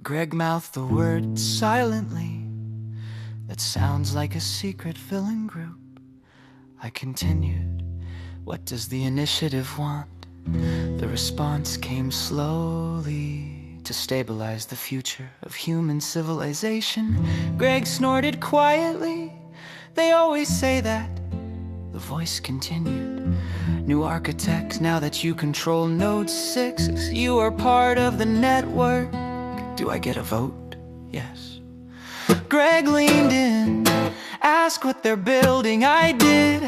Greg mouthed the word silently. That sounds like a secret villain group. I continued, what does the initiative want? The response came slowly. To stabilize the future of human civilization. Greg snorted quietly. They always say that. The voice continued. New architect, now that you control Node 6, you are part of the network. Do I get a vote? Yes. Greg leaned in, asked what they're building. I did.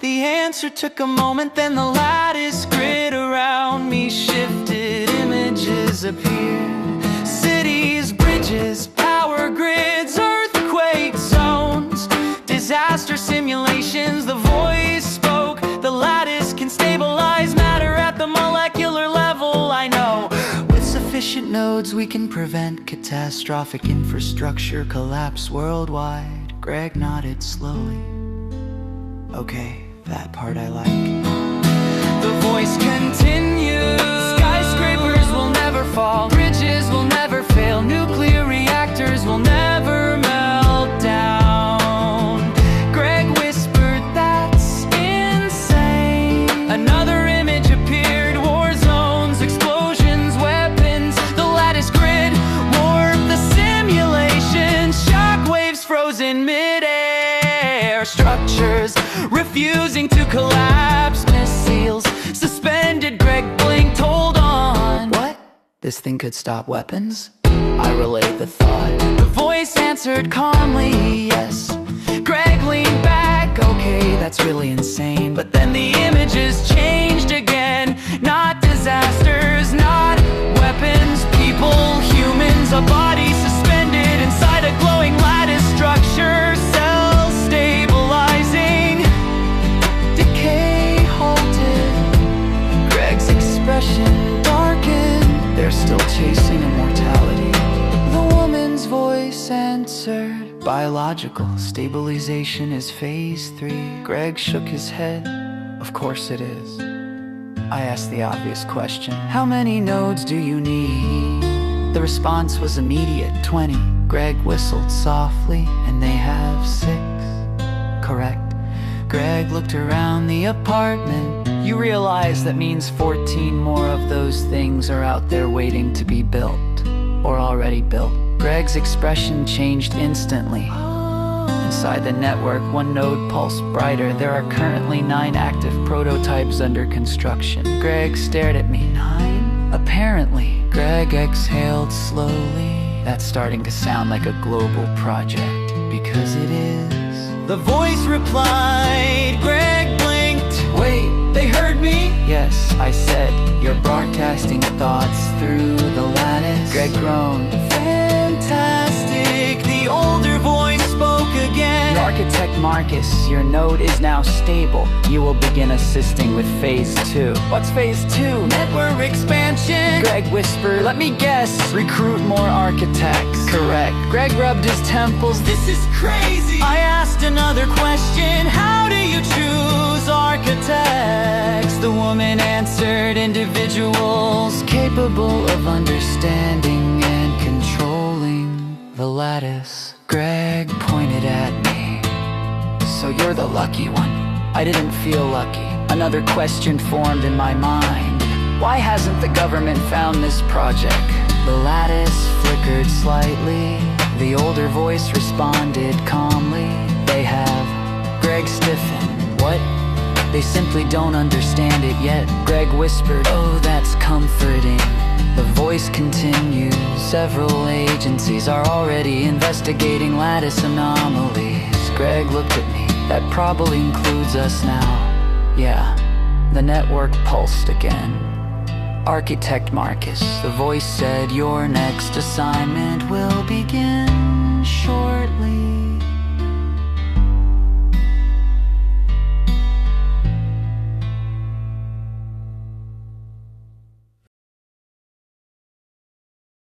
The answer took a moment, then the lattice grid around me shifted. Images appeared. Cities, bridges, power grids, earthquake zones, disaster simulations. The voice spoke. The lattice can stabilize matter at the molecular level. I know. With sufficient nodes we can prevent catastrophic infrastructure collapse worldwide. Greg nodded slowly. Okay, that part I like. The voice continues. Skyscrapers will never fall. Bridges will never fail. Nuclear reactors will never melt down. Greg whispered, that's insane. Another image appeared. War zones, explosions, weapons. The lattice grid warped the simulation. Shockwaves frozen mid-air. Structures refusing to collapse. Missiles suspended. Greg blinked, hold on. What? This thing could stop weapons? I relayed the thought. The voice answered calmly, yes. Greg leaned back, okay, that's really insane. But then the images changed again. Not disasters, not weapons. People, humans, a body suspended inside a glowing lattice structure. Cells stabilizing. Decay halted. Greg's expression darkened. They're still chasing immortality. The woman's voice answered, biological stabilization is phase 3. Greg shook his head. Of course it is. I asked the obvious question. How many nodes do you need? The response was immediate, 20. Greg whistled softly, and they have 6. Correct. Greg looked around the apartment. You realize that means 14 more of those things are out there waiting to be built, or already built. Greg's expression changed instantly. Inside the network, one node pulsed brighter. There are currently 9 active prototypes under construction. Greg stared at me. 9? Apparently. Greg exhaled slowly. That's starting to sound like a global project, because it is. The voice replied. Greg blinked. Wait, they heard me? Yes, I said. You're broadcasting thoughts through the lattice. Greg groaned. Fantastic. The older voice spoke again. Architect Marcus, your node is now stable. You will begin assisting with phase 2. What's phase 2? Network expansion. Greg whispered. Let me guess. Recruit more architects. Correct. Greg rubbed his temples. This is crazy. I asked another question. How do you choose architects? The woman answered, individuals capable of understanding and controlling the lattice. Greg pointed at me. So you're the lucky one. I didn't feel lucky. Another question formed in my mind. Why hasn't the government found this project? The lattice flickered slightly. The older voice responded calmly. They have. Greg stiffened. What? They simply don't understand it yet. Greg whispered, oh, that's comforting. The voice continued. Several agencies are already investigating lattice anomalies. Greg looked at me. That probably includes us now. Yeah, the network pulsed again. Architect Marcus, the voice said, your next assignment will begin shortly.